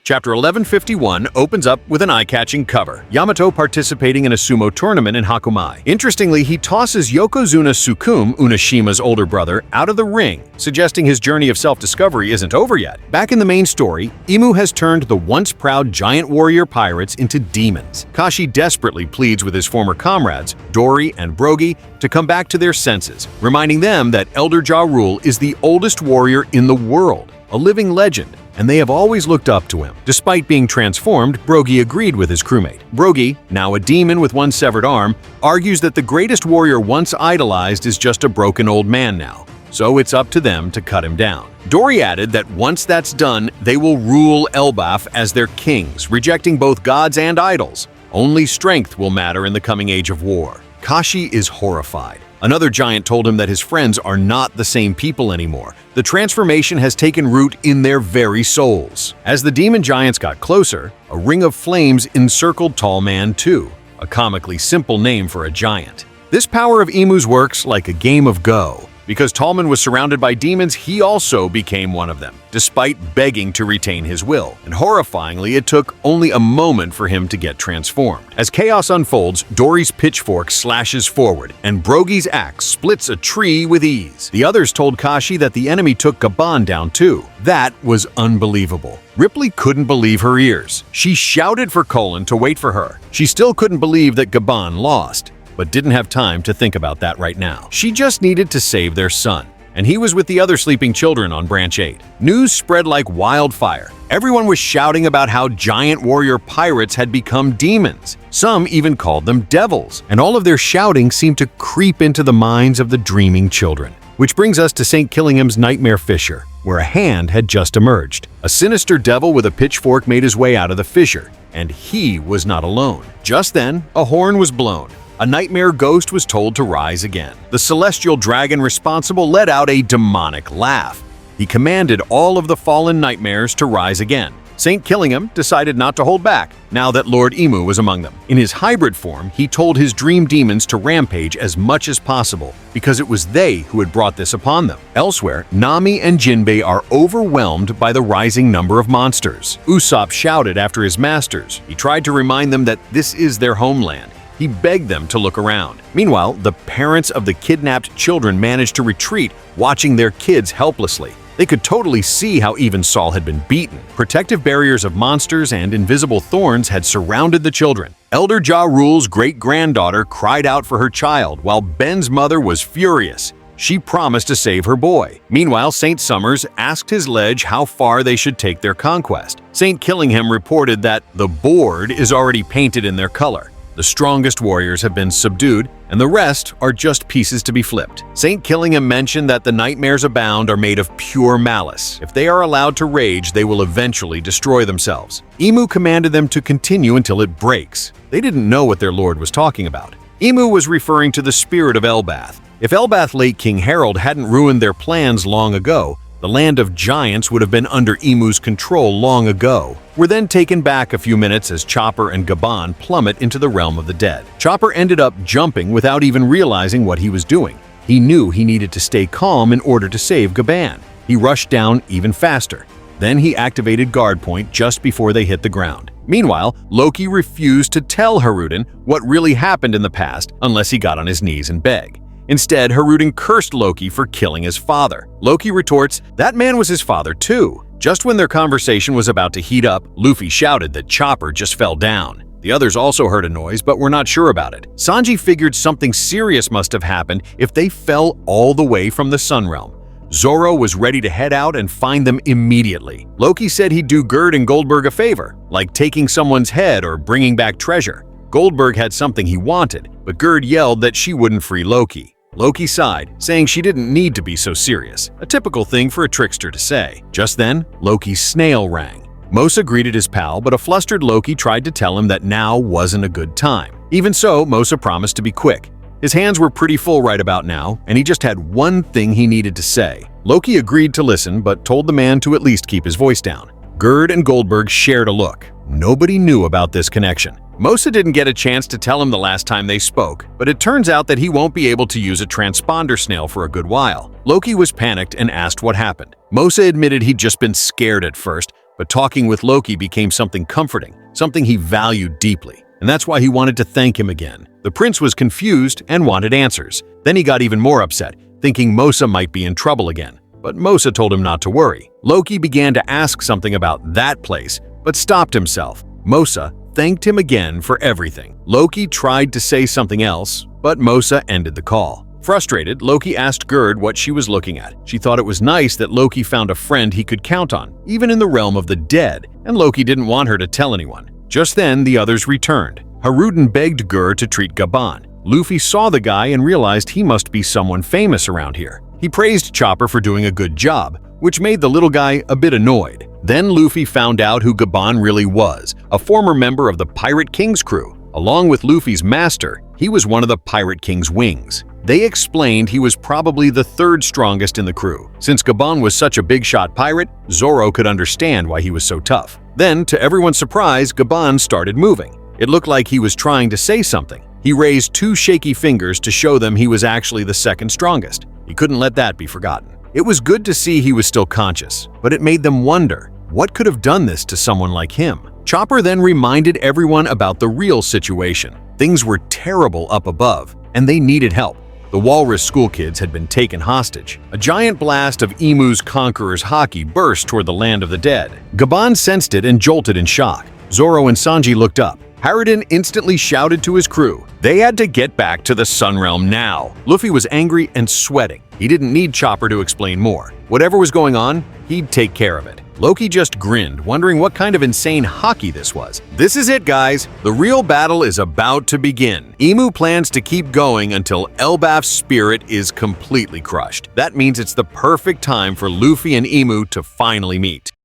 Chapter 1151 opens up with an eye-catching cover. Yamato participating in a sumo tournament in Hakumai. Interestingly, he tosses Yokozuna Tsukume, Unashima's older brother, out of the ring, suggesting his journey of self-discovery isn't over yet. Back in the main story, Imu has turned the once-proud giant warrior pirates into demons. Kashi desperately pleads with his former comrades, Dory and Brogy, to come back to their senses, reminding them that Elder Ja Rule is the oldest warrior in the world, a living legend, and they have always looked up to him. Despite being transformed, Brogy agreed with his crewmate. Brogy, now a demon with one severed arm, argues that the greatest warrior once idolized is just a broken old man now, so it's up to them to cut him down. Dory added that once that's done, they will rule Elbaf as their kings, rejecting both gods and idols. Only strength will matter in the coming age of war. Kashi is horrified. Another giant told him that his friends are not the same people anymore. The transformation has taken root in their very souls. As the demon giants got closer, a ring of flames encircled Tall Man 2, a comically simple name for a giant. This power of Imu's works like a game of Go. Because Tallman was surrounded by demons, he also became one of them, despite begging to retain his will. And horrifyingly, it took only a moment for him to get transformed. As chaos unfolds, Dory's pitchfork slashes forward, and Brogy's axe splits a tree with ease. The others told Kashi that the enemy took Gaban down too. That was unbelievable. Ripley couldn't believe her ears. She shouted for Colin to wait for her. She still couldn't believe that Gaban lost, but didn't have time to think about that right now. She just needed to save their son, and he was with the other sleeping children on Branch 8. News spread like wildfire. Everyone was shouting about how giant warrior pirates had become demons. Some even called them devils, and all of their shouting seemed to creep into the minds of the dreaming children. Which brings us to St. Killingham's Nightmare Fissure, where a hand had just emerged. A sinister devil with a pitchfork made his way out of the fissure, and he was not alone. Just then, a horn was blown. A nightmare ghost was told to rise again. The celestial dragon responsible let out a demonic laugh. He commanded all of the fallen nightmares to rise again. St. Killingham decided not to hold back, now that Lord Imu was among them. In his hybrid form, he told his dream demons to rampage as much as possible, because it was they who had brought this upon them. Elsewhere, Nami and Jinbei are overwhelmed by the rising number of monsters. Usopp shouted after his masters. He tried to remind them that this is their homeland. He begged them to look around. Meanwhile, the parents of the kidnapped children managed to retreat, watching their kids helplessly. They could totally see how even Saul had been beaten. Protective barriers of monsters and invisible thorns had surrounded the children. Elder Ja Rule's great-granddaughter cried out for her child, while Ben's mother was furious. She promised to save her boy. Meanwhile, St. Summers asked his liege how far they should take their conquest. St. Killingham reported that the board is already painted in their color. The strongest warriors have been subdued, and the rest are just pieces to be flipped. St. Killingham mentioned that the nightmares abound are made of pure malice. If they are allowed to rage, they will eventually destroy themselves. Imu commanded them to continue until it breaks. They didn't know what their lord was talking about. Imu was referring to the spirit of Elbath. If Elbath late King Harold hadn't ruined their plans long ago, the land of giants would have been under Imu's control long ago. We're then taken back a few minutes as Chopper and Gaban plummet into the realm of the dead. Chopper ended up jumping without even realizing what he was doing. He knew he needed to stay calm in order to save Gaban. He rushed down even faster. Then he activated guard point just before they hit the ground. Meanwhile, Loki refused to tell Haruden what really happened in the past unless he got on his knees and begged. Instead, Haruden cursed Loki for killing his father. Loki retorts, that man was his father too. Just when their conversation was about to heat up, Luffy shouted that Chopper just fell down. The others also heard a noise, but were not sure about it. Sanji figured something serious must have happened if they fell all the way from the Sun Realm. Zoro was ready to head out and find them immediately. Loki said he'd do Gerd and Goldberg a favor, like taking someone's head or bringing back treasure. Goldberg had something he wanted, but Gerd yelled that she wouldn't free Loki. Loki sighed, saying she didn't need to be so serious, a typical thing for a trickster to say. Just then, Loki's snail rang. Mosa greeted his pal, but a flustered Loki tried to tell him that now wasn't a good time. Even so, Mosa promised to be quick. His hands were pretty full right about now, and he just had one thing he needed to say. Loki agreed to listen, but told the man to at least keep his voice down. Gerd and Goldberg shared a look. Nobody knew about this connection. Mosa didn't get a chance to tell him the last time they spoke, but it turns out that he won't be able to use a transponder snail for a good while. Loki was panicked and asked what happened. Mosa admitted he'd just been scared at first, But talking with Loki became something comforting, something he valued deeply. And that's why he wanted to thank him again. The prince was confused and wanted answers. Then he got even more upset, thinking Mosa might be in trouble again. But Mosa told him not to worry. Loki began to ask something about that place, but stopped himself. Mosa thanked him again for everything. Loki tried to say something else, but Mosa ended the call. Frustrated, Loki asked Gerd what she was looking at. She thought it was nice that Loki found a friend he could count on, even in the realm of the dead, and Loki didn't want her to tell anyone. Just then, the others returned. Haruden begged Gerd to treat Gaban. Luffy saw the guy and realized he must be someone famous around here. He praised Chopper for doing a good job, which made the little guy a bit annoyed. Then Luffy found out who Gaban really was, a former member of the Pirate King's crew. Along with Luffy's master, he was one of the Pirate King's wings. They explained he was probably the third strongest in the crew. Since Gaban was such a big-shot pirate, Zoro could understand why he was so tough. Then, to everyone's surprise, Gaban started moving. It looked like he was trying to say something. He raised two shaky fingers to show them he was actually the second strongest. He couldn't let that be forgotten. It was good to see he was still conscious, but it made them wonder, what could have done this to someone like him? Chopper then reminded everyone about the real situation. Things were terrible up above, and they needed help. The Walrus school kids had been taken hostage. A giant blast of Imu's conqueror's Haki burst toward the land of the dead. Gaban sensed it and jolted in shock. Zoro and Sanji looked up. Haruden instantly shouted to his crew. They had to get back to the Sun Realm now. Luffy was angry and sweating. He didn't need Chopper to explain more. Whatever was going on, he'd take care of it. Loki just grinned, wondering what kind of insane Haki this was. This is it, guys. The real battle is about to begin. Imu plans to keep going until Elbaf's spirit is completely crushed. That means it's the perfect time for Luffy and Imu to finally meet.